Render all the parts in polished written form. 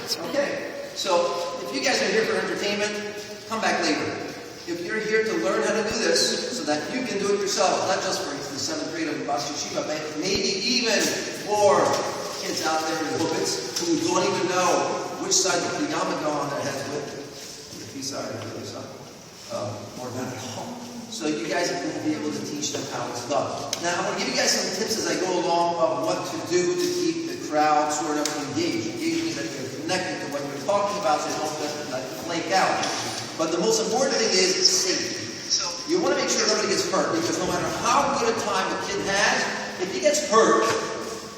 Okay, so if you guys are here for entertainment, come back later. If you're here to learn how to do this so that you can do it yourself, not just for the 7th grade of Bas Yeshiva, but maybe even for kids out there in the hobbits who don't even know which side the pajama go on their heads with, the peace side or the other side, or not at all. So you guys will be able to teach them how it's done. Now, I'm going to give you guys some tips as I go along of what to do to keep the crowd sort of engaged. Engaged means that you're connected to what you're talking about so you don't let it flake out. But the most important thing is safety. So you want to make sure nobody gets hurt, because no matter how good a time a kid has, if he gets hurt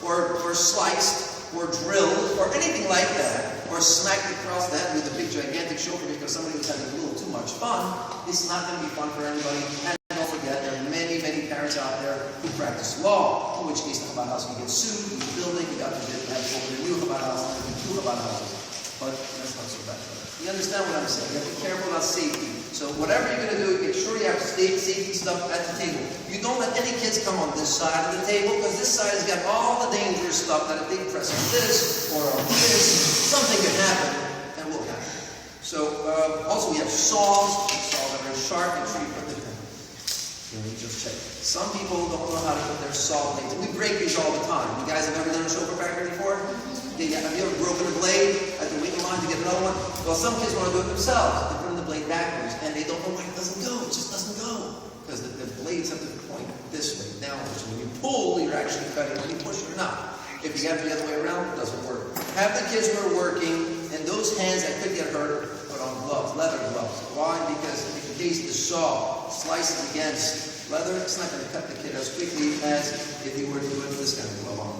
or sliced or drilled or anything like that, or smacked across the head with a big gigantic shofar because somebody was having a little too much fun, it's not going to be fun for anybody. And don't forget, there are many, many parents out there who practice law, in which case the Chabad house can get sued, the building, you got to have over the new Chabad house, and the two Chabad houses. But that's not so bad. You understand what I'm saying? You have to be careful about safety. So whatever you're going to do, make sure you have safety stuff at the table. You don't let any kids come on this side of the table, because this side has got all the dangerous stuff that if they press on this or on this, something can happen and will happen. So also we have saws. Saws are very sharp. Make sure you put them in. Let me just check. Some people don't know how to put their saw blades. We break these all the time. You guys have ever done a Shofar Factory before? Have you ever broken a blade at the waiting line to get another one? Well, some kids want to do it themselves. They put in the blade backwards, and they don't know why it doesn't go. It just doesn't go. Because the blades have to point this way, downwards. So when you pull, you're actually cutting. When you push, you're not. If you got it the other way around, it doesn't work. Have the kids who are working, and those hands that could get hurt, put on gloves, leather gloves. Why? Because in case the saw slices against leather, it's not going to cut the kid as quickly as if you were to put this kind of glove on.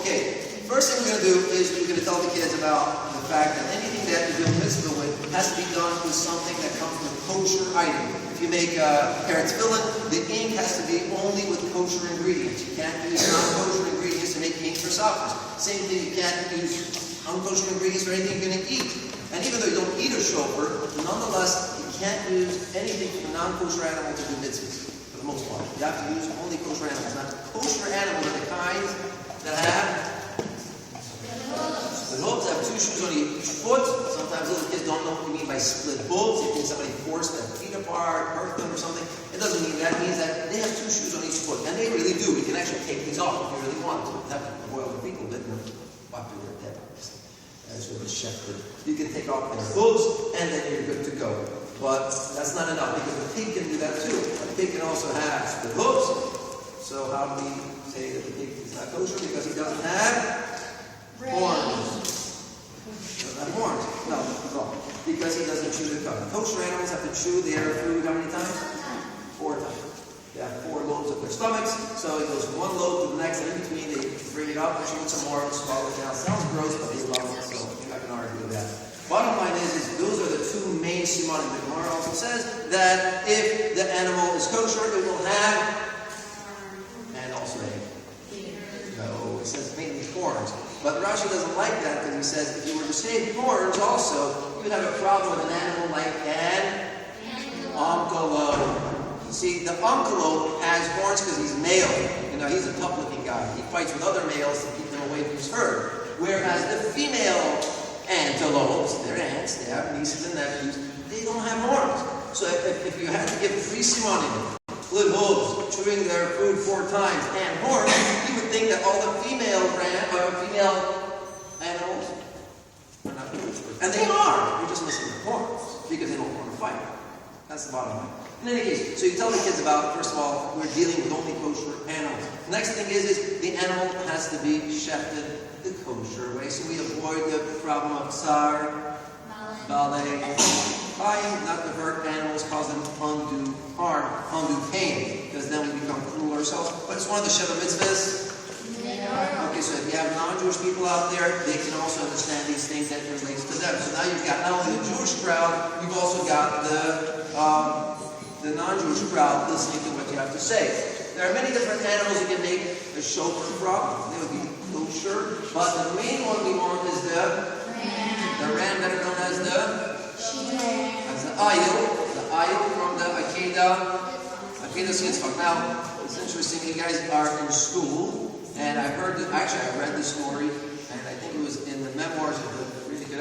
Okay. First thing we're going to do is we're going to tell the kids about the fact that anything that you do mitzvah with has to be done with something that comes from a kosher item. If you make carrot filling, the ink has to be only with kosher ingredients. You can't use non-kosher ingredients to make ink for software. Same thing, you can't use non-kosher ingredients for anything you're going to eat. And even though you don't eat a shofar, nonetheless, you can't use anything from a non-kosher animal to do mitzvahs, for the most part. You have to use only kosher animals. Now, kosher animals are the kinds that have the hooves, have 2 shoes on each foot. Sometimes little kids don't know what you mean by split hooves. They think somebody forced their feet apart, hurt them or something. It doesn't mean that. It means that they have 2 shoes on each foot. And they really do. You can actually take these off if you really want to. You have to boil the feet a little bit and wipe their head. As with a shepherd. You can take off their hooves and then you're good to go. But that's not enough, because the pig can do that too. A pig can also have split hooves. So how do we say that the pig is not kosher? Because he doesn't have horns. Doesn't have horns. No, wrong. Because he doesn't chew the cud. Kosher animals have to chew their food how many times? 4 times. They have 4 lobes of their stomachs, so it goes from one lobe to the next, and in between they bring it up, chew it some more, swallow it down. Sounds gross, but they love it, so you're not going to argue with that. Bottom line is those are the 2 main simanim. The Gemara also says that if the animal is kosher, it will have, and also no, it says mainly horns. But Rashi doesn't like that, because he says if you were to say horns also, you would have a problem with an animal like an antelope. You see, the antelope has horns because he's male. You know, he's a tough-looking guy. He fights with other males to keep them away from his herd. Whereas the female antelopes, they're ants, they have nieces and nephews, they don't have horns. So if you had to give 3 simanim, split hooves, chewing their food 4 times, and horns, you would think that all the female animals are not kosher. And they are. You're just missing the horns, because they don't want to fight. That's the bottom line. In any case, so you tell the kids about, first of all, we're dealing with only kosher animals. Next thing is the animal has to be shefted the kosher way, so we avoid the problem of tsar, ballet, trying not to hurt animals, cause them undue harm, undue pain, because then we become cruel ourselves. But it's one of the Sheva mitzvahs. Okay, so if you have non-Jewish people out there, they can also understand these things that relates to them. So now you've got not only the Jewish crowd, you've also got the non-Jewish crowd listening to what you have to say. There are many different animals you can make a shofar from. They would be kosher, but the main one we want is the ram, better known as the ayil from the Akedah Yitzchak. Now, it's interesting, you guys are in school, and I read the story, and I think it was in the memoirs of the really good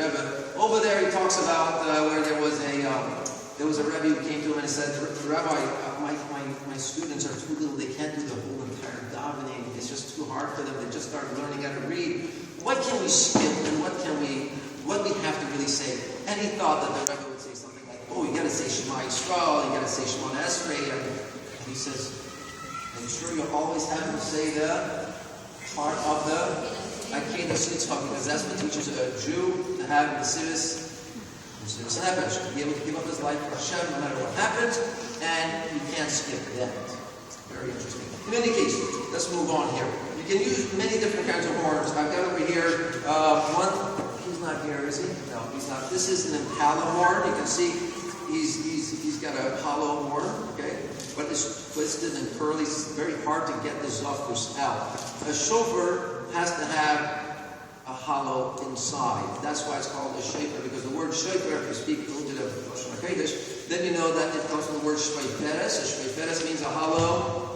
Over there he talks about where there was a Rebbe who came to him and said, Rabbi, my students are too little, they can't do the whole entire davening, it's just too hard for them, they just started learning how to read. What can we skip and what we have to really say? And he thought that the Rebbe would say something like, oh, you gotta say Shema Yisrael, you gotta say Shema Esrei. And he says, are you sure you always have to say the part of the Akedah Sitzchak, because that's what teaches a Jew to have Mesiris Nefesh, to be able to give up his life for Hashem no matter what happens, and you can't skip that. Very interesting. In any case, let's move on here. You can use many different kinds of horns. I've got over here one. He's not here, is he? No, he's not. This is an impala horn. You can see he's got a hollow horn, okay? But it's twisted and curly. It's very hard to get the zafus out. A shofar has to have a hollow inside. That's why it's called a shofar, because the word shofar, if you speak a little bit of Lashon HaKodesh, then you know that it comes from the word shveiferes. A shveiferes means a hollow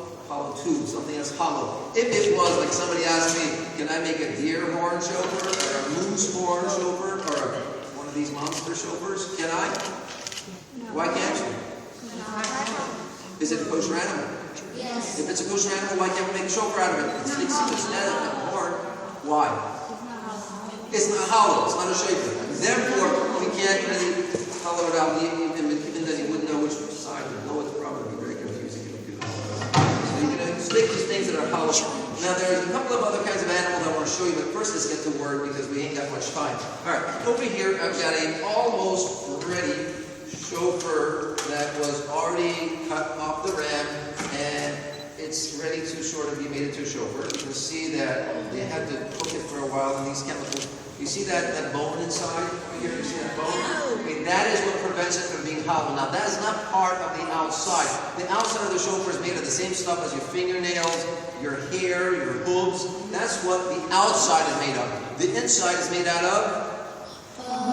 tube, something that's hollow. If it was, like somebody asked me, can I make a deer horn shofar, or a moose horn shofar, or one of these monster shofars? Can I? No. Why can't you? No. Is it a kosher animal? Yes. If it's a kosher animal, why can't we make a shofar out of it? It's not a horn. Why? It's not hollow. It's not a shofar. Therefore, we can't really hollow it out, even then you wouldn't know which side to blow. It's probably very confusing if you do that. So you're going to stick these things that are hollow. Now, there's a couple of other kinds of animals I want to show you, but first let's get to work because we ain't got much time. All right, over here I've got a almost ready shofar that was already cut off the ram, and it's ready to sort of be made into a shofar. You can see that they had to cook it for a while in these chemicals. You see that bone inside over here? You see that bone? Okay, that is what prevents it from being hollow. Now, that is not part of the outside. The outside of the shofar is made of the same stuff as your fingernails, your hair, your hooves. That's what the outside is made of. The inside is made out of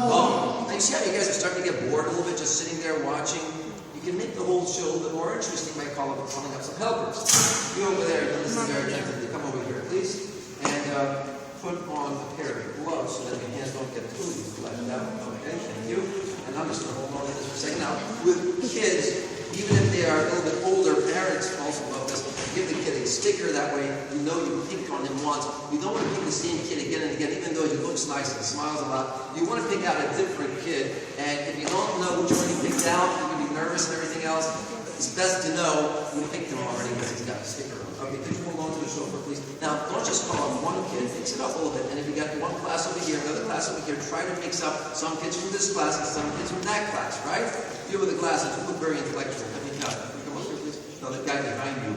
bone. Now, you see how you guys are starting to get bored a little bit just sitting there watching? You can make the whole show a little bit more interesting by calling up some helpers. You over there, and listen very attentively. Come over here, please. And put on a pair of gloves so that your hands don't get too like that. Okay, thank you. And I'm just going to hold on to this for a second. Now, with kids, even if they are a little bit older, parents also love this. Give the kid a sticker, that way you know you picked on him once. You don't want to pick the same kid again and again, even though he looks nice and smiles a lot. You want to pick out a different kid, and if you don't know which one you picked out, you can be nervous and everything else. It's best to know you picked him already because he's got a sticker on. Okay, could you hold on to the shofar, please? Now, don't just call on one kid, mix it up a little bit. And if you got one class over here, another class over here, try to mix up some kids from this class and some kids from that class, right? You with the glasses, you look very intellectual. Let me come up here, please. No, the guy behind you.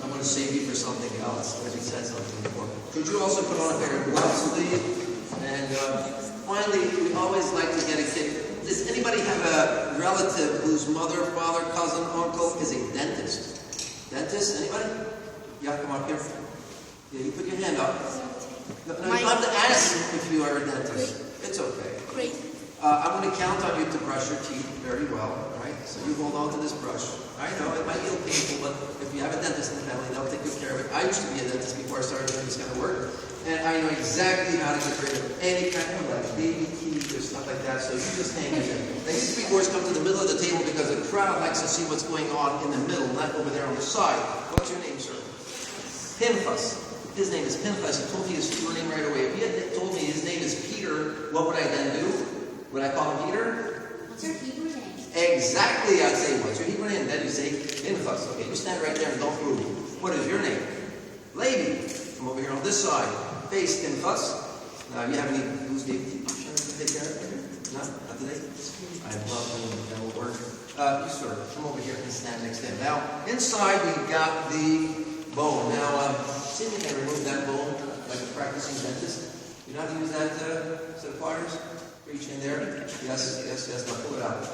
I'm going to save you for something else, as he said something before. Could you also put on a pair of gloves, please? And finally, we always like to get a kid. Does anybody have a relative whose mother, father, cousin, uncle is a dentist? Dentist? Anybody? Yeah, come up here. Yeah, you put your hand up. No, you don't have to ask if you are a dentist. It's okay. Great. I'm going to count on you to brush your teeth very well, right? So you hold on to this brush. I know it might be a little painful, but if you have a dentist in the family, they'll take good care of it. I used to be a dentist before I started doing this kind of work, and I know exactly how to get rid of any kind of like baby teeth or stuff like that. So you just hang in there. Now, these three boys come to the middle of the table because the crowd likes to see what's going on in the middle, not over there on the side. What's your name, sir? Pinchas. His name is Pinchas. He told me his full name right away. If he had told me his name is Peter, what would I then do? Would I call him Peter? What's your Hebrew name? Exactly, I'd say, what's your Hebrew name? Then you say Pinchas. Okay, you stand right there and don't move. What is your name? Levi. Come over here on this side. Face Pinchas. Now, you have any loose baby teeth to take care of? No? Not today? I love when that will work. You sir, come over here and stand next to him. Now, inside we've got the bone. Now, see if you can remove that bone like a practicing dentist. You know how to use that set of pliers? Reach in there. Yes. Now pull it out.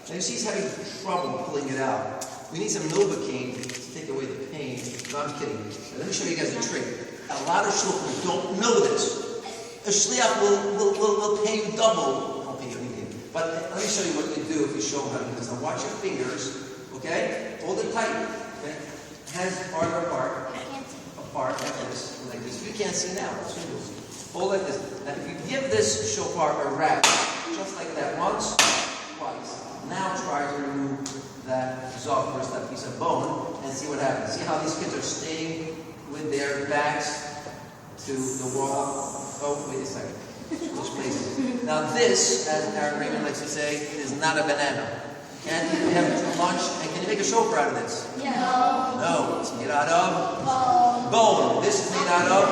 Now you see he's having trouble pulling it out. We need some Novocaine to take away the pain. No, I'm kidding. Now, let me show you guys a trick. A lot of shofars don't know this. A shliach will pay you double. I won't pay you anything. But let me show you what you do if you show him how to do this. Now watch your fingers. Okay? Hold it tight. Okay? Hands farther apart. Apart like this. Like this. You can't see now. Hold like this. Now if you give this shofar a rap, just like that. once, twice. Now try to remove that Shofar, that piece of bone, and see what happens. See how these kids are staying with their backs to the wall? Oh, wait a second. Which place? Now this, as Aaron Raymond likes to say, is not a banana. And we have lunch, and can you make a shofar out of this? Yeah. No, it's made out of bone. This is made out of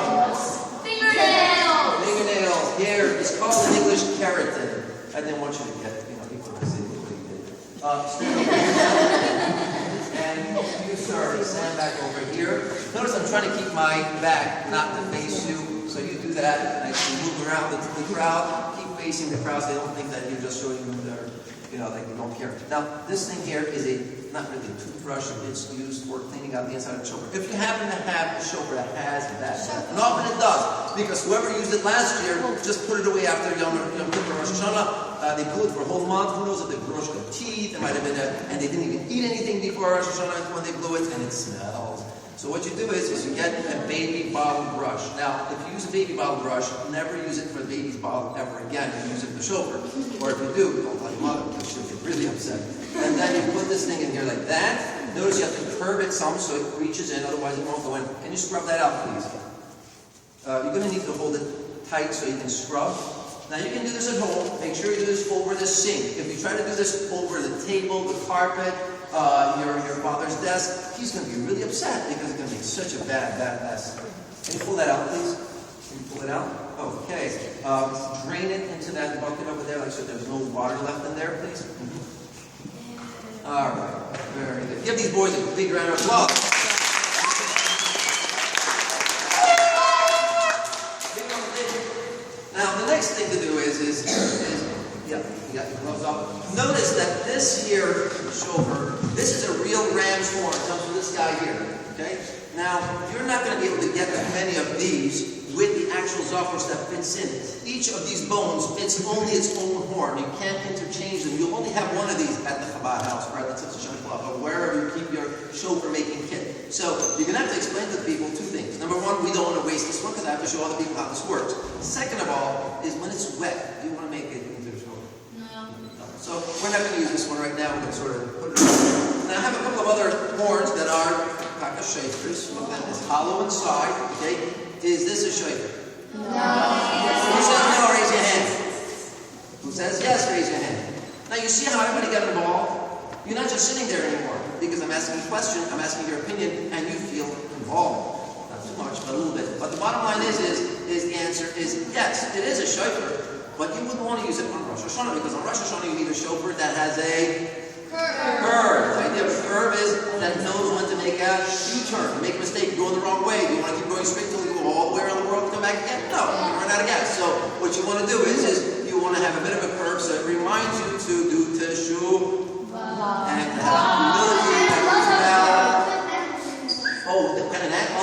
Fingernails. fingernails. Here, it's called in English keratin. I didn't want you to get, people to say what you did. Stand over here. And you, sir, stand back over here. Notice I'm trying to keep my back not to face you. So you do that, and I can move around the crowd, keep facing the crowd so they don't think that you're just showing them their, like you don't care. Now, this thing here is not really a toothbrush, it's used for cleaning out the inside of the shofar. If you happen to have a shofar that has that, and often it does, because whoever used it last year just put it away after Yom Kippur, Rosh Hashanah. They blew it for a whole month. Who knows if they brushed their teeth? It might have been, and they didn't even eat anything before Rosh Hashanah when they blew it, and it smells. So what you do is you get a baby bottle brush. Now, if you use a baby bottle brush, never use it for the baby's bottle ever again. You use it for the shofar. Or if you do, don't tell your mother, because she'll get really upset. And then you put this thing in here like that. Notice you have to curve it some so it reaches in, otherwise it won't go in. Can you scrub that out, please? You're going to need to hold it tight so you can scrub. Now you can do this at home. Make sure you do this over the sink. If you try to do this over the table, the carpet, your father's desk, he's going to be really upset because it's going to make such a bad mess. Can you pull that out, please? Can you pull it out? Okay. Drain it into that bucket over there, like so there's no water left in there, please. All right. Very good. Give these boys a big round of applause. Now, the next thing to do is you got your gloves off. Notice that this here shofar, this is a real ram's horn. It comes from this guy here. Okay? Now, you're not going to be able to get many of these with the actual Shofar that fits in. Each of these bones fits only its own horn. You can't interchange them. You'll only have one of these at the Chabad house or at the Tzitz Club or wherever you keep your shofar making kit. So you're going to have to explain to the people two things. Number one, we don't want to waste this one because I have to show other people how this works. Second of all, is when it's wet, do you want to make it into the shofar? No. So we're not going to use this one right now. We're going to sort of put it on. Now I have a couple of other horns that are kaka shofars. One of them is hollow inside. Okay. Is this a shofar? No. Who says no? Raise your hand. Who says yes? Raise your hand. Now you see how everybody got involved? You're not just sitting there anymore because I'm asking a question, I'm asking your opinion, and you feel involved. Not too much, but a little bit. But the bottom line is the answer is yes, it is a shofar, but you wouldn't want to use it on Rosh Hashanah because on Rosh Hashanah you need a shofar that has a curve. The idea of a curve is that it knows when to make a U-turn. You make a mistake, you're going the wrong way. Do you want to keep going straight till you go all the way around the world to come back again? No, you run out of gas. So what you want to do is you want to have a bit of a curve so it reminds you to do teshuvah and have humility and rebel. Oh,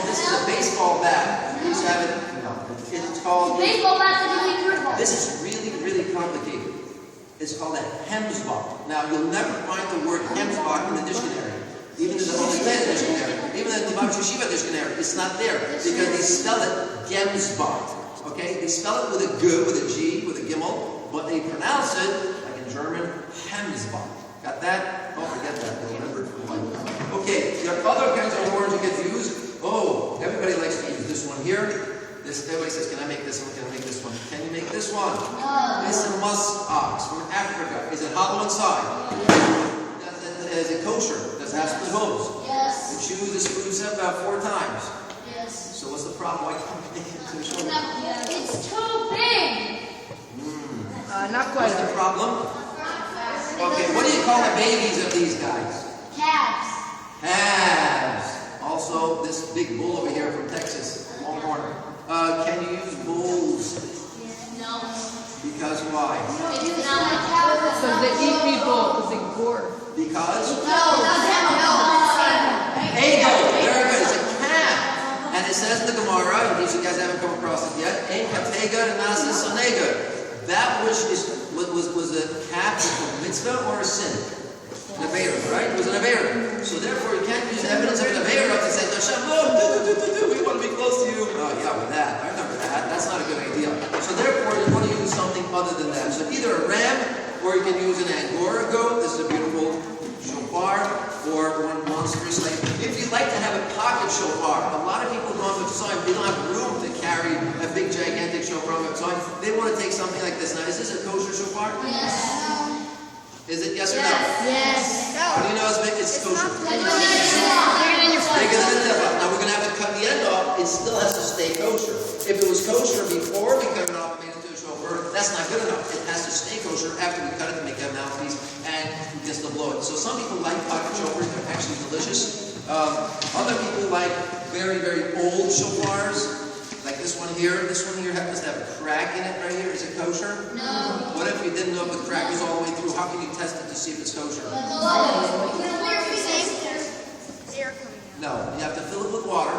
this is a baseball bat. Please have it. No, it's called. Baseball bat that you make curveball. This is really, really complicated. It's called a hemsbach. Now, you'll never find the word hemsbach in the dictionary. Even in the Holy Land dictionary. Even in the Bab Yeshiva dictionary. It's not there. Because they spell it gemsbach. Okay? They spell it with a G, with a G, with a gimel. But they pronounce it, like in German, hemsbach. Got that? Don't forget that. You'll remember it. Okay. There are other kinds of horns you get to use. Oh, everybody likes to use this one here. Everybody says, can I make this one? Can I make this one? Can you make this one? No. It's a musk ox from Africa. Is it hollow inside? Is it kosher? Does it have split hooves? Yes. You chew the screws up about 4 times. Yes. So what's the problem? Why can't we make it to the shoulder? It's too big. Not quite. What's the problem? Okay, what do you call the babies of these guys? Calves. Calves. Also, this big bull over here from Texas, Longhorn. Can you use bulls? No. Because why? It's not like cows. Because they eat people, because they gore. Because? No. Ego. Very good. It's a calf. And it says in the Gemara, in case you guys haven't come across it yet, Ein katega nasa sonega. That which was a calf a mitzvah or a sin? An aveira, right? It was an aveira. So therefore, you can't use evidence of an aveira to say, Hashem, we want to be close to you. Oh yeah, with that. I remember that. That's not a good idea. So therefore, you want to use something other than that. So either a ram or you can use an Angora goat. This is a beautiful shofar, or one monstrous like. If you'd like to have a pocket shofar, a lot of people going to Tzayim, they don't have room to carry a big gigantic shofar on Tzayim. They want to take something like this. Now, is this a kosher shofar? Yes. Is it yes or no? Yes. How do you know it's big? It's kosher. Bigger than your Bigger than a tefah. Now we're going to have to cut the end off. It still has to stay kosher. If it was kosher before we cut it off and made it into a shofar, that's not good enough. It has to stay kosher after we cut it to make a mouthpiece, and we can still blow it. So some people like pocket shofars. They're actually delicious. Other people like very, very old shofars. Like this one here. This one here happens to have a crack in it right here. Is it kosher? No. What if you didn't know if the crack was all the way through? How can you test it to see if it's kosher? No, you have to fill it with water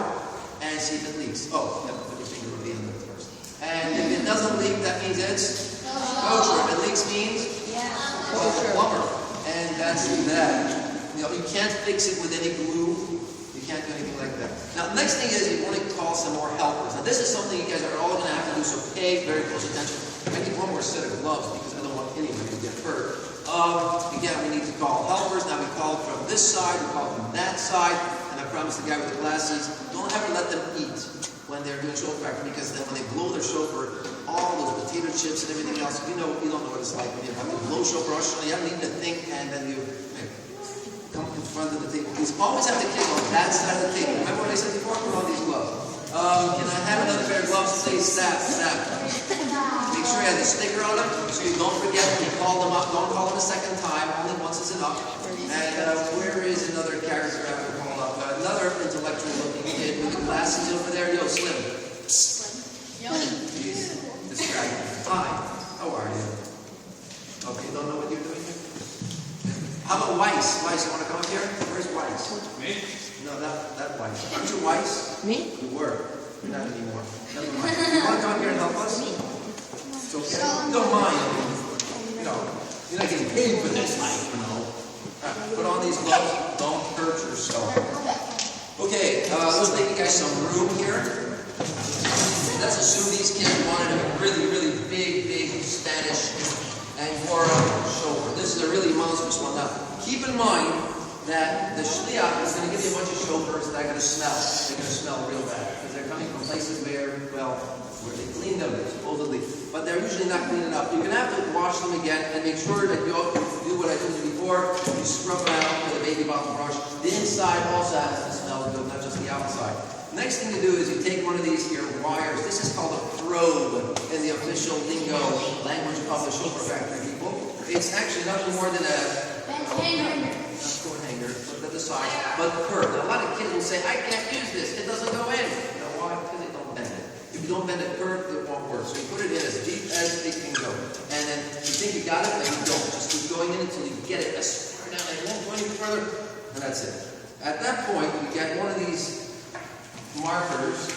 and see if it leaks. Oh, you have to put your finger over the end of it first. And if it doesn't leak, that means it's kosher. If it leaks means it's a plumber. And that's that. You know, you can't fix it with any glue. You can't do anything like that. Now, the next thing is you want to call some more helpers. Now, this is something you guys are all going to have to do, so pay very close attention. I need one more set of gloves because I don't want anybody to get hurt. Again, we need to call helpers. Now, we call from this side, we call from that side. And I promised the guy with the glasses, don't ever let them eat when they're doing Shofar Factory, because then when they blow their shofar, all those potato chips and everything else, you don't know what it's like when you have to blow shofar, you haven't even to think, and then you come in front of the table. You always have to kick on that side of the table. Remember what I said before? Put on these gloves. Can I have another pair of gloves? Say snap, snap. Make sure you have the sticker on them, so you don't forget when you call them up. Don't call them a second time. Only once is enough. And where is another character I have to call up? Another intellectual looking kid with the glasses over there. Yo, Slim. He's distracted. Hi. How are you? Okay, you don't know what you're doing here? How about Weiss? Weiss, you want to come up here? Where's Weiss? Me? No, that Weiss. Aren't you Weiss? Me? You were. Not anymore. Never mind. You want to come up here and help us? It's okay. Don't mind. You know, you're not getting paid for this, you know. Put on these gloves. Don't hurt yourself. Okay, let's make you guys some room here. Let's assume these kids wanted a really, really big Spanish Angora shofar. This is a really monstrous one. Now, keep in mind that the shliach is going to give you a bunch of shofars that are going to smell. They're going to smell real bad because they're coming from places where they clean them, supposedly. But they're usually not clean enough. You're going to have to wash them again and make sure that you do what I told you before. You scrub them out with a baby bottle brush. The inside also has to smell good, not just the outside. Next thing to do is you take one of these here wires. This is called a probe in the official lingo language of the Shofar Factory people. It's actually nothing more than a coat hanger, put it aside, but curved. Now, a lot of kids will say, I can't use this. It doesn't go in. You know why? Because they don't bend it. If you don't bend it curved, it won't work. So you put it in as deep as it can go. And then you think you got it, then you don't. Just keep going in until you get it as far down and it won't go any further. And that's it. At that point, you get one of these markers.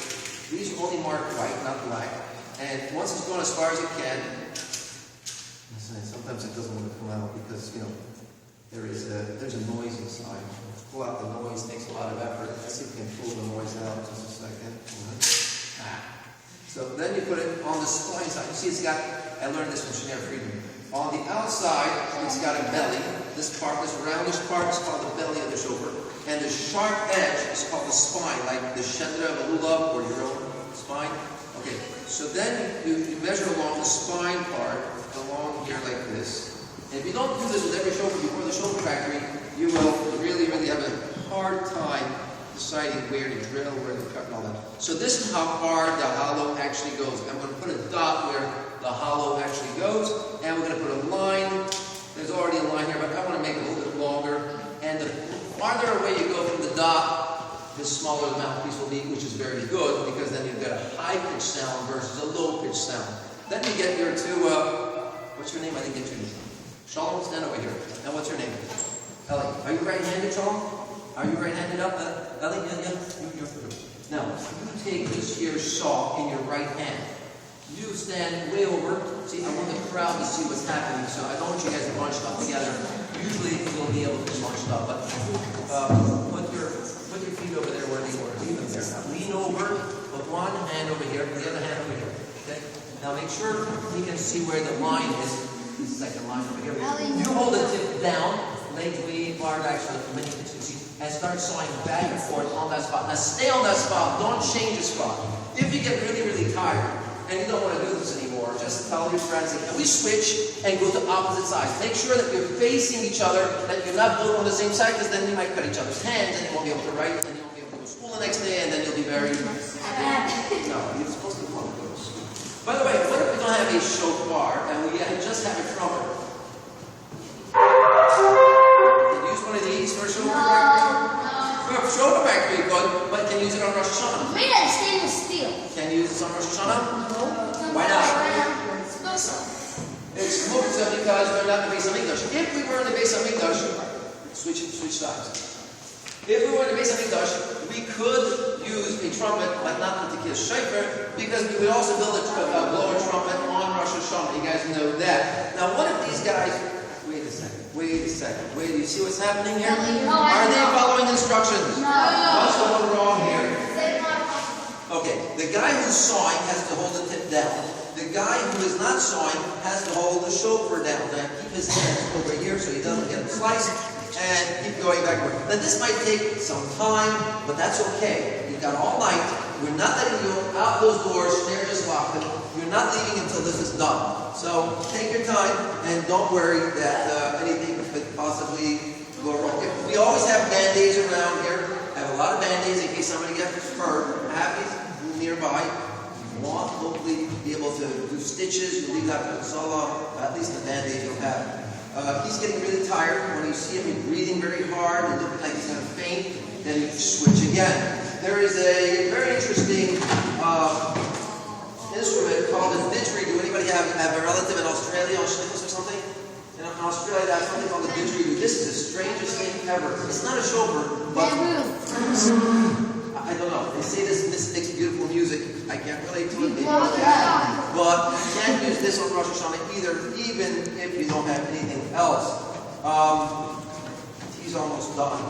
These only mark white, not black. And once it's gone as far as it can, sometimes it doesn't want to come out because, you know, there's a noise inside. Pull out the noise takes a lot of effort. Let's see if we can pull the noise out just a second. So then you put it on the spine side. You see it's got, I learned this from Shofar Friedman. On the outside, it's got a belly. This part, this roundish part is called the belly of the shofar. And the sharp edge is called the spine, like the shendra of a lulav or your own spine. Okay, so then you measure along the spine part, along here like this. And if you don't do this with every shofar before the Shofar Factory, you will really, really have a hard time deciding where to drill, where to cut, and all that. So this is how far the hollow actually goes. I'm going to put a dot where the hollow actually goes, and we're going to put a line. There's already a line here, but I want to make it a little bit longer. And the farther away you go from the dot, the smaller the mouthpiece will be, which is very good, because then you've got a high-pitched sound versus a low-pitched sound. Then you get your two, what's your name? I didn't get your name. Shalom, stand over here. Now, what's your name? Ellie. Are you right-handed, Shalom? Are you right-handed up? Ellie? Yeah. Now, you take this here saw in your right hand. You stand way over. See, I want the crowd to see what's happening, so I don't want you guys bunched up together. Usually, you'll be able to be bunched up, but put your feet over there where they were. Leave them there. Now, lean over, put one hand over here, the other hand over here. Okay? Now, make sure you can see where the line is. This is second line over here. You hold the tip down, legs we bar actually many and start sawing back and forth on that spot. Now stay on that spot, don't change the spot. If you get really, really tired and you don't want to do this anymore, just tell your friends, can we switch and go to opposite sides? Make sure that you're facing each other, that you're not both on the same side, because then you might cut each other's hands and you won't be able to write, and you won't be able to go to school the next day, and then you'll be very... No, you're supposed to want to go to school. By the way, what if we don't have a shofar and we just have a trumpet? Can you use one of these for a Shofar Factory? For a Shofar Factory, good, but can you use it on Rosh Hashanah? Made out of stainless steel. Can you use this on Rosh Hashanah? No. Why not? Special. It's muktzah because we're not in the Beis Hamikdash. If we were in the Beis Hamikdash, switch sides. If we were in the Beis Hamikdash, we could use a trumpet, but not the Tekiyah Shofar, because we would also build a blow a trumpet on Rosh Hashanah. You guys know that. Now, what if these guys? Wait a second. Wait, do you see what's happening here? Are they following instructions? No. What's going wrong here? Okay, the guy who's sawing has to hold the tip down. The guy who is not sawing has to hold the shofar down. Now keep his hands over here so he doesn't get sliced, and keep going backward. Now this might take some time, but that's okay. You've got all night. We're not letting you out those doors. They're just locked. You're not leaving until this is done. So take your time and don't worry that anything could possibly go wrong. We always have band-aids around here. I have a lot of band-aids in case somebody gets hurt. Have these nearby. If you want, hopefully be able to do stitches. You leave that for the salah. At least the band-aids you'll have. He's getting really tired. When you see him, he's breathing very hard and looking like he's going to faint. Then you switch again. There is a very interesting instrument called a didgeridoo. Anybody have a relative in Australia on shnickles or something? In Australia, they have something called a didgeridoo. This is the strangest thing ever. It's not a shofar, but I don't know. They say this makes beautiful music. I can't relate to it. But you can't use this on Rosh Hashanah either, even if you don't have anything else. He's almost done.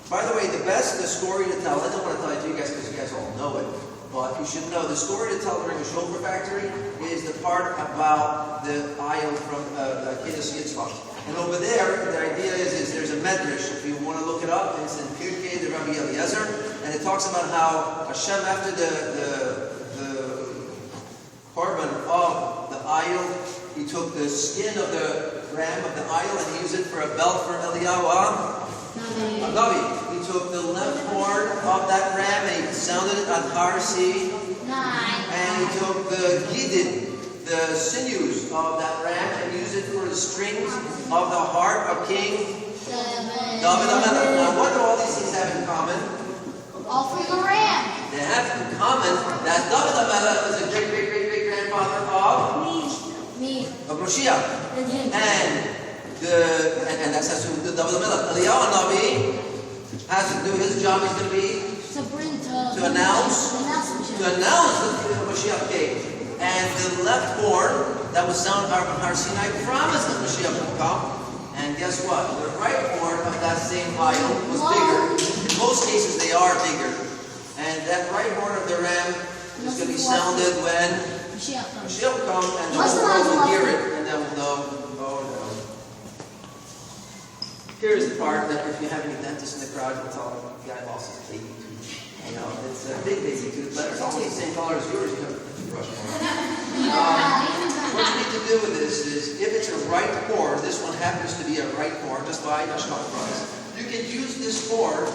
By the way, the story to tell, I don't want to tell it to you guys because you guys all know it, but you should know the story to tell during the Shofar Factory is the part about the aisle from the Kiddush Yitzchak. And over there, the idea is there's a medrash, if you want to look it up, it's in Pirkei the Rabbi Eliezer, and it talks about how Hashem, after the korban of the aisle, he took the skin of the ram of the aisle and he used it for a belt for Eliyahu. Navi. He took the left horn of that ram and he sounded it on Har Si. And he took the gidin, the sinews of that ram, and used it for the strings of the harp of King David. Now, what do all these things have in common? All from the ram. They have in common that David was a great grandfather of Moshiach. And that has to do with David HaMelech. Eliyahu Navi has to do his job. He's going to be to announce the Mashiach came. And the left horn that was sounded by Har Sinai promised that Mashiach would come. And guess what? The right horn of that same idol was bigger. In most cases, they are bigger. And that right horn of the ram is going to be sounded when Mashiach comes, and the whole world will hear it, and then we'll know. Oh no. Here's the part that if you have any dentists in the crowd, you'll tell them the guy lost his baby tooth. You know, it's a big baby tooth, but it's only the same color as yours. You have a toothbrush. What you need to do with this is, if it's a right horn, this one happens to be a right horn, just by Ashkal price. You can use this horn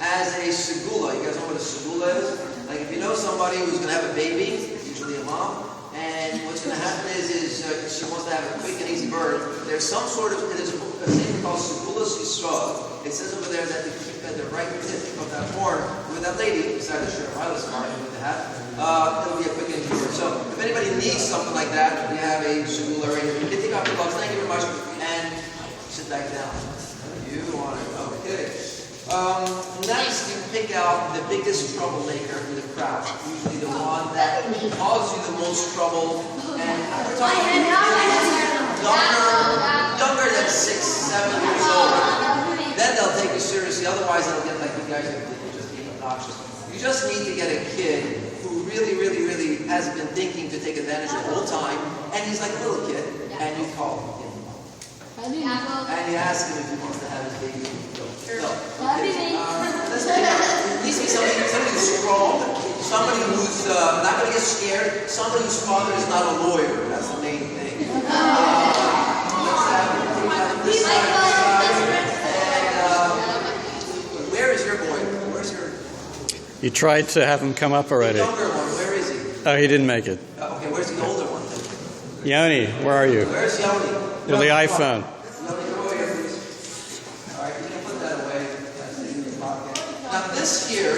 as a segula. You guys know what a segula is? Like if you know somebody who's going to have a baby, usually a mom, and what's going to happen is she wants to have a quick and easy birth. There's some sort of, there's a thing called Segulas Yisrael. It says over there that if you keep at the right tip of that horn with that lady, besides the shirt, wireless card you need to have, it'll be a quick and easy birth. So if anybody needs something like that, we have a Segula right here. You can take off your gloves. Thank you very much. And sit back down. You want it. Okay. Next, you pick out the biggest troublemaker in the crowd. Usually the one that causes you the most trouble. And we're talking younger than 6, 7 years old. Then they'll take you seriously. Otherwise, they'll get like you guys are just being obnoxious. You just need to get a kid who really has been thinking to take advantage the whole time. And he's like a little kid. And call him? Yaakov. And you ask him if he wants to have his baby. No. That'd be me. Let's take out. At least he's somebody who's strong, somebody who's not going to get scared, somebody whose father is not a lawyer. That's the main thing. Let's have him take out this side. And where is your boy? Where's your? You tried to have him come up already. The younger one, where is he? Oh, he didn't make it. Okay, where's the older one then? Yoni, where are you? Where's Yoni? You're the iPhone. Yoni, come over here, please. All right, you can put that away. That's in your pocket. Now, this here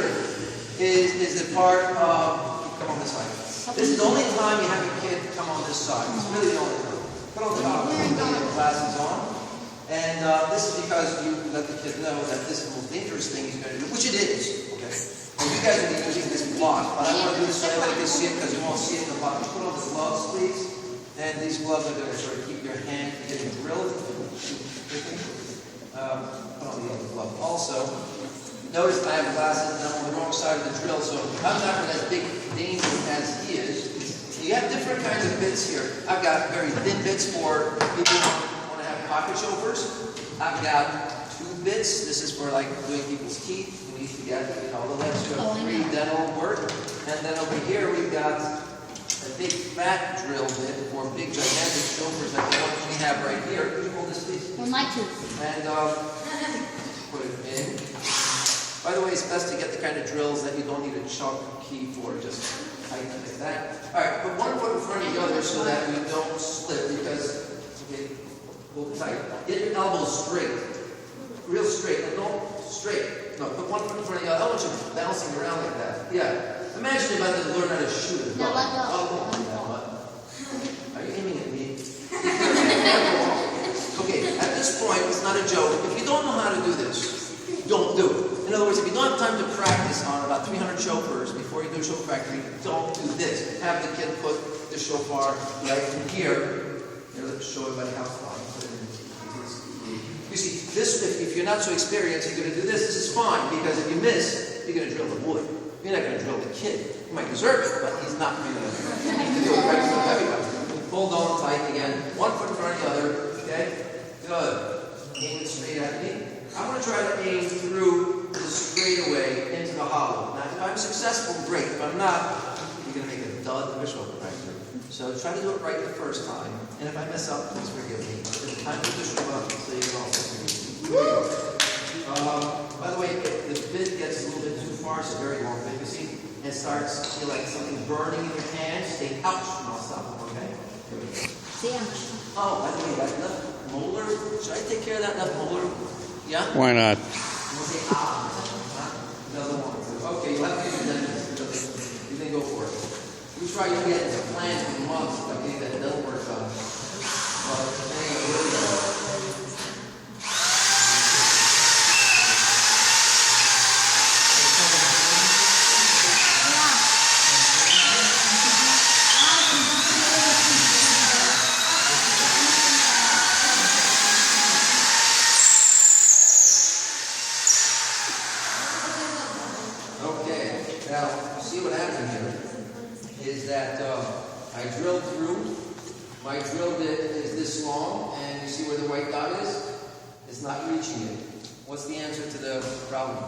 is the part of. Come on this side. This is the only time you have your kid come on this side. It's really the only time. Put on the top. Put the glasses on. And this is because you let the kid know that this is the most dangerous thing he's going to do, which it is. Okay. And you guys will be using this block, but I want to do this so everybody can see it because you won't see it in the block. Put on the gloves, please. And these gloves are going to sort of keep your hand from getting drilled. Put on the other glove. Also, notice I have glasses and I'm on the wrong side of the drill, so I'm not as big danger as he is. You have different kinds of bits here. I've got very thin bits for people who want to have pocket chauffeurs. I've got 2 bits. This is for like doing people's teeth. We need to get a little extra free dental work. And then over here we've got a big fat drill bit for big gigantic chauffeurs like the one we have right here. Could you hold this please? On my tooth. And put it in. By the way, it's best to get the kind of drills that you don't need a chunk key for. Just tighten it like that. Alright, put one foot in front of the other so that we don't slip because, okay, hold tight. Get your elbows straight. Real straight. No, straight. No, put one foot in front of the other. I don't want you bouncing around like that. Yeah. Imagine if I had to learn how to shoot a gun. No, let go. Oh, are you aiming at me? Okay, at this point, it's not a joke. If you don't know how to do this, don't do it. In other words, if you don't have time to practice on about 300 chauffeurs before you do Shofar Factory, don't do this. Have the kid put the shofar right in here. Here, let's show everybody how far. You see, this, if you're not so experienced, you're going to do this. This is fine, because if you miss, you're going to drill the wood. You're not going to drill the kid. You might deserve it, but he's not going to do it right in front of everybody. Hold on tight again. One foot in front of the other. Okay? Good. Aim it straight at me. I'm going to try to aim through the straightaway into the hollow. Now, if I'm successful, great. If I'm not, you're going to make a dud of a Shofar Factory. So try to do it right the first time. And if I mess up, please forgive me. It's time to push them up so you can all forgive me. By the way, if the bit gets a little bit too far, it's a very long bit, you see, and starts to feel like something burning in your hand, say ouch, and I'll stop. Okay? Here we go. Oh, by the way, that left molar, should I take care of that left molar? Yeah? Why not? You say ah. Doesn't want to. Okay, you have to do that. You can go for it. We try to get the plan for months, okay, that it doesn't work out. But anyway, here we go. Okay, now, see what happened here is that I drilled through. My drill bit is this long, and you see where the white dot is? It's not reaching it. What's the answer to the problem?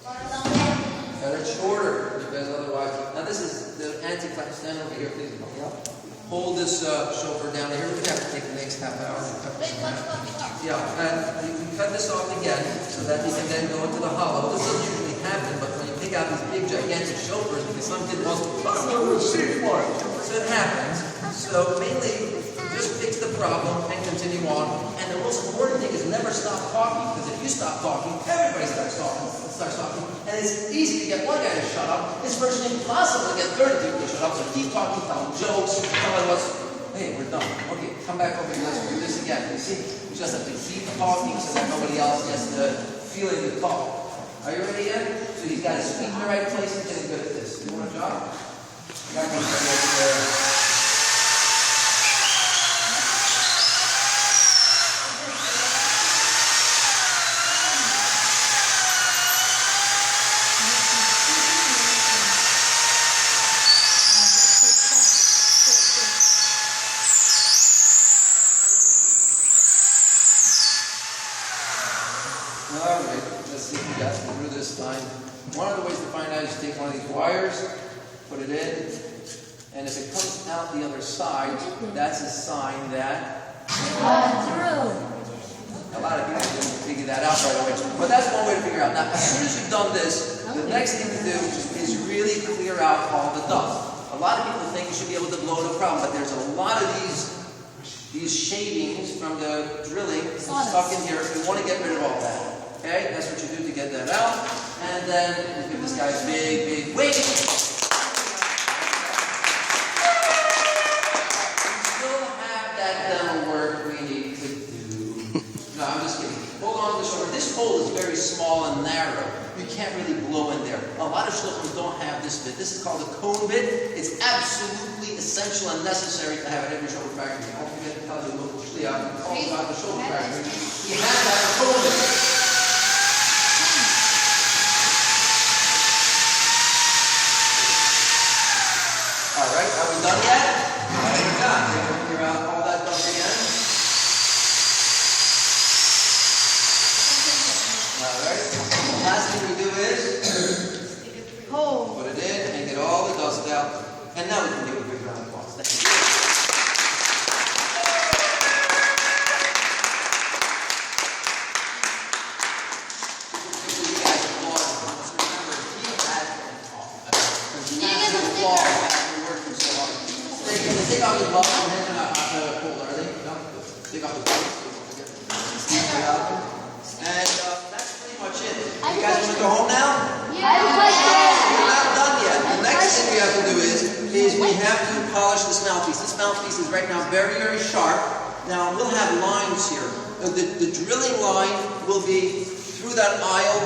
Cut it shorter, because otherwise... Now this is the anti-clap. Stand over here, please. Hold this shofar down here. We're going to have to take the next half hour to cut this one out. Yeah, and you can cut this off again, so that you can then go into the hollow. This doesn't usually happen, but when you pick out these big, gigantic shofars, because some kid wants to... So it happens. So mainly, just fix the problem and continue on. And the most important thing is never stop talking, because if you stop talking, everybody starts talking. And it's easy to get one guy to shut up. It's virtually impossible to get 30 people to shut up. So keep talking, telling jokes, telling what's... Hey, we're done. Okay, come back over here. Let's do this again. You see, we just have to keep talking so that nobody else gets the feeling to talk. Are you ready yet? So he's got his feet in the right place and getting good at this. You want a job? Back on the All right, let's see if we got through this time. One of the ways to find out is to take one of these wires, put it in, and if it comes out the other side, that's a sign that a lot of people didn't figure that out right away. But that's one way to figure out. Now, as soon as you've done this, the next thing to do is really clear out all the dust. A lot of people think you should be able to blow, no problem, but there's a lot of these shavings from the drilling stuck in here. You want to get rid of all that. Okay, that's what you do to get that out. And then you give this guy a big wait. We still have that dental work we need to do. No, I'm just kidding. Hold on to the shoulder. This hole is very small and narrow. You can't really blow in there. A lot of shofars don't have this bit. This is called a cone bit. It's absolutely essential and necessary to have it in every Shofar Factory. Don't forget to tell your local shliach all about the Shofar Factory. You have that cone bit. All right, are we done yet? We're done. We're going to clear out all that dust again. All right. The last thing we do is put it in and get all the dust out. And now we can give a big round of applause. Thank you. You guys applaud. Remember, he had an working so hard. Take off your gloves. Your hands are not cold, are they? No? Take off your gloves. And that's pretty much it. You guys want to go home now? We're not done yet. The next thing we have to do is we have to polish this mouthpiece. This mouthpiece is right now very sharp. Now we'll have lines here. The drilling line will be through that aisle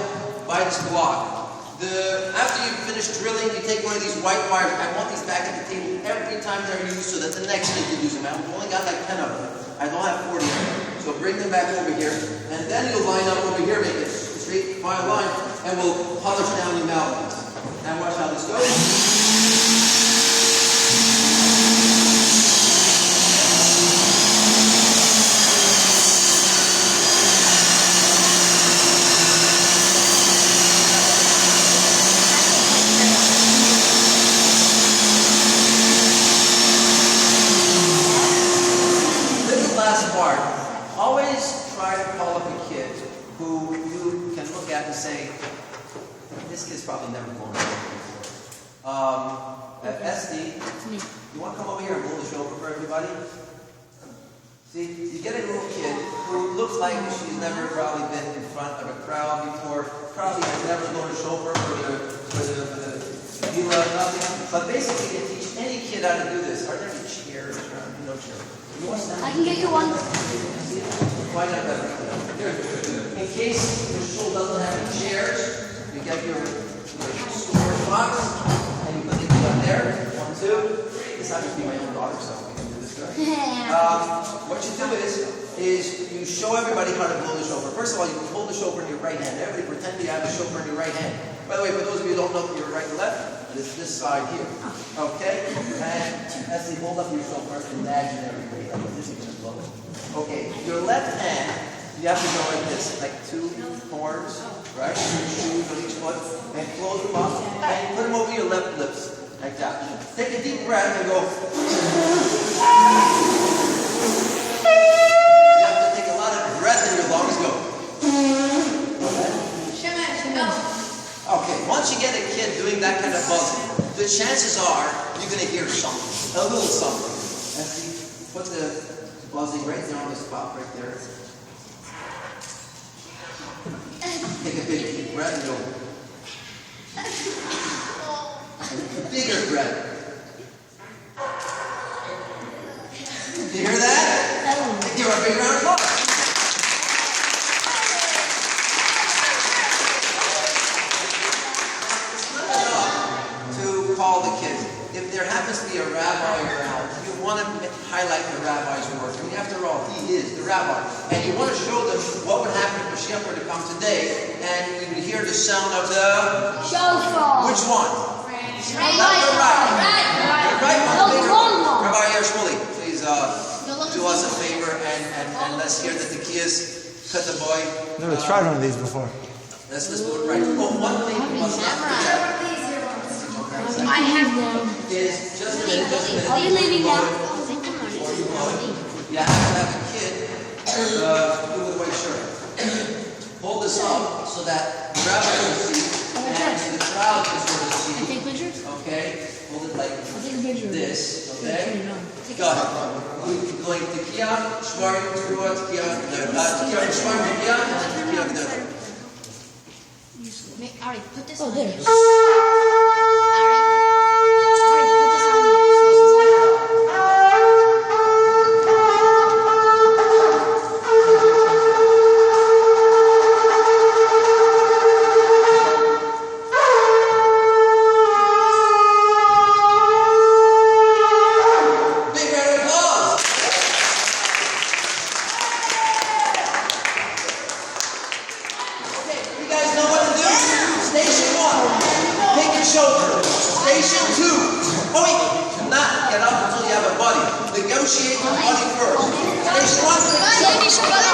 by this block. After you finish drilling, you take one of these white wires. I want these back at the table every time they're used so that the next thing you use them. I've only got like 10 of them. I don't have 40 of them. So bring them back over here. And then you'll line up over here, make it straight fine line, and we'll polish down your mouthpiece. Now watch how this goes. Always try to call up a kid who you can look at and say, this kid's probably never blown a shofar before. SD, you want to come over here and blow the shofar for everybody? See, you get a little kid who looks like she's never probably been in front of a crowd before, probably has never blown a shofar for the Gila, nothing. But basically, you teach any kid how to do this. Are there any chairs around? No chairs. I can get you one. Why not better? In case your school doesn't have any chairs, you get your storage box and you put it up there. 1, 2, 3. This happens to be my own daughter, so we can do this right. What you do is you show everybody how to blow the shofar. First of all, you hold the shofar in your right hand. Everybody pretend you have the shofar in your right hand. By the way, for those of you who don't know your right and left, it's this side here. Okay? And as you hold up your shofar, imaginary way. This is going to blow it. Okay, your left hand, you have to go like this, like 2 horns, right? 2 shoes on each foot, and close them up, and put them over your left lips, like that. Take a deep breath and go. You have to take a lot of breath in your lungs. Go. Okay, once you get a kid doing that kind of buzzing, the chances are you're going to hear something, a little something. And see, put the buzzing right there on the spot, right there. Take a big deep breath and go. A bigger breath. Did you hear that? Give her a big round of applause. Call the kids. If there happens to be a rabbi around, you want to highlight the rabbi's work. I mean, after all, he is the rabbi. And you want to show them what would happen if Mashiach were to come today, and you would hear the sound of the shofar. Which one? Right. Not the right. The right one. The wrong one. Rabbi Yershmuli, please do us a favor and let's hear the tekiyas cut the boy. Never tried one of these before. Let's do it right. Oh, one thing you must not forget I have them. is just a minute. Are you leaving now? You have to have a kid with a white shirt. Hold this up so that the rabbi can see and the child can sort of see. Take pictures? Okay? Hold it like I'll take a picture of this. Yeah, turn Okay? it on. Go ahead. We're going to Tekiah, Shvarim, Teruah, Tekiah, Tekiah, Shvarim, Tekiah, and then Tekiah, Gdera. Ari, put this Oh, on. there. Ari, put this on there. Big round of applause. Okay, you guys know what to do? Station 1, pick and shoulder. Station 2, oh wait, do not get up until you have a buddy. Negotiate with a buddy first. Station 1,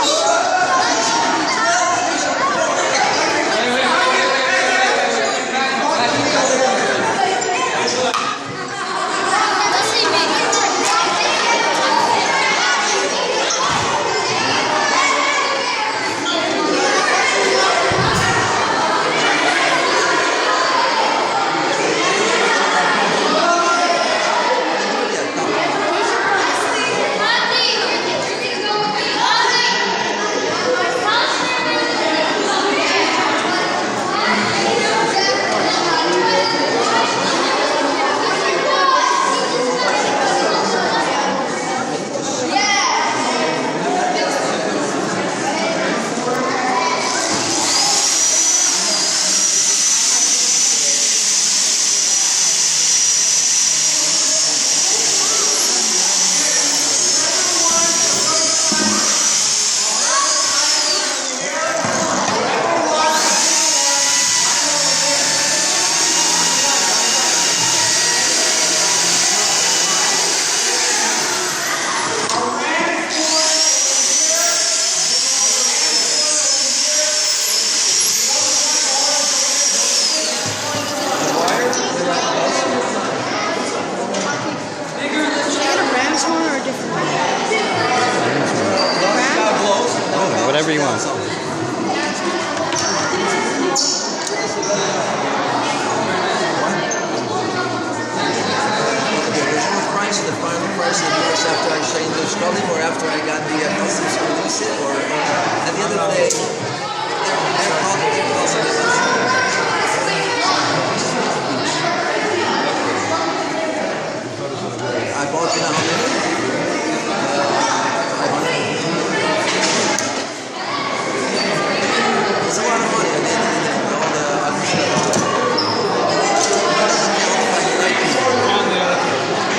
Whatever you want. the original price or the final price of the price after I changed the shkalim or after I got the customs to release it, or at the end of the day, they're I bought you know how many? 500. It's a lot of money at the end of the day. All the other stuff. It doesn't count if I like people.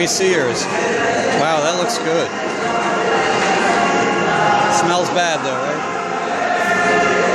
me see yours. Wow, that looks good. Smells bad though, right?